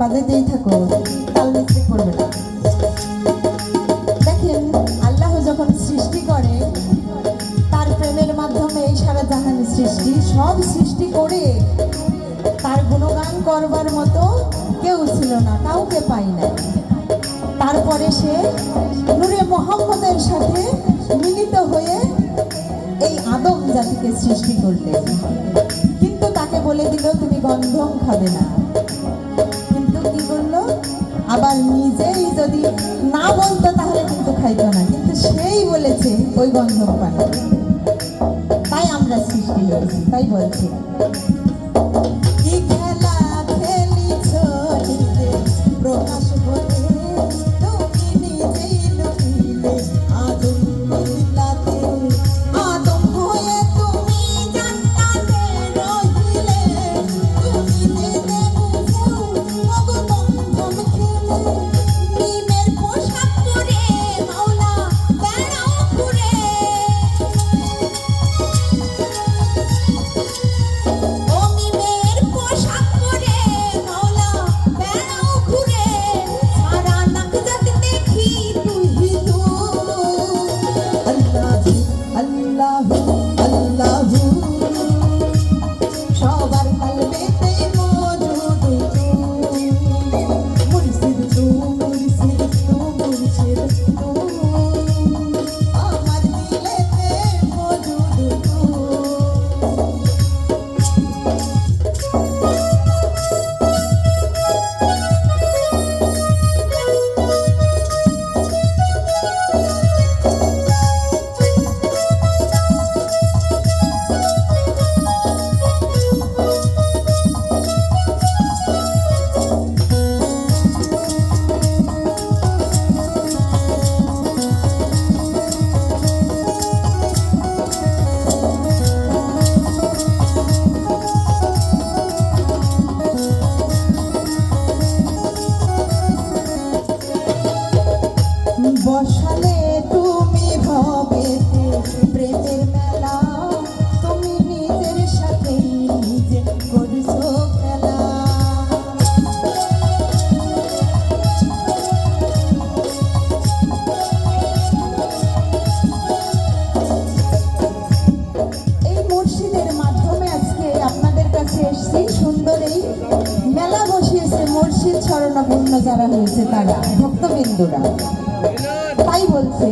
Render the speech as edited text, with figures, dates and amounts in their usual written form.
বাজাইতেই থাকো, তাল মিস্ত্রি করবে না। দেখেন আল্লাহ যখন সৃষ্টি করে তার প্রেমের মাধ্যমে এই সারা জাহান সৃষ্টি, সব সৃষ্টি করে তার গুণগান করবার মতো কেউ ছিল না, কাউকে পাই না। তারপরে সে নূরে মুহাম্মদের সাথে মিলিত হয়ে এই আদম জাতিকে সৃষ্টি করলেন, কিন্তু তাকে বলে দিল তুমি গন্ধম খাবে না। কিন্তু কি করলো, আবার নিজেই যদি না বলতো তাহলে কিন্তু খাইতো না, কিন্তু সেই বলেছে ওই গন্ধম পান, তাই আমরা সৃষ্টি হয়েছি। তাই বলছি কি খেলা খেলিছ নিজে প্রকাশ হতে, তুমি নিজেই লুকিলে আদম কইলাতে, আদম হয়ে তুমি জান্নাতে রহিলে, শরণাপন্ন যারা হয়েছে তারা ভক্তবিন্দুরা, তাই বলছে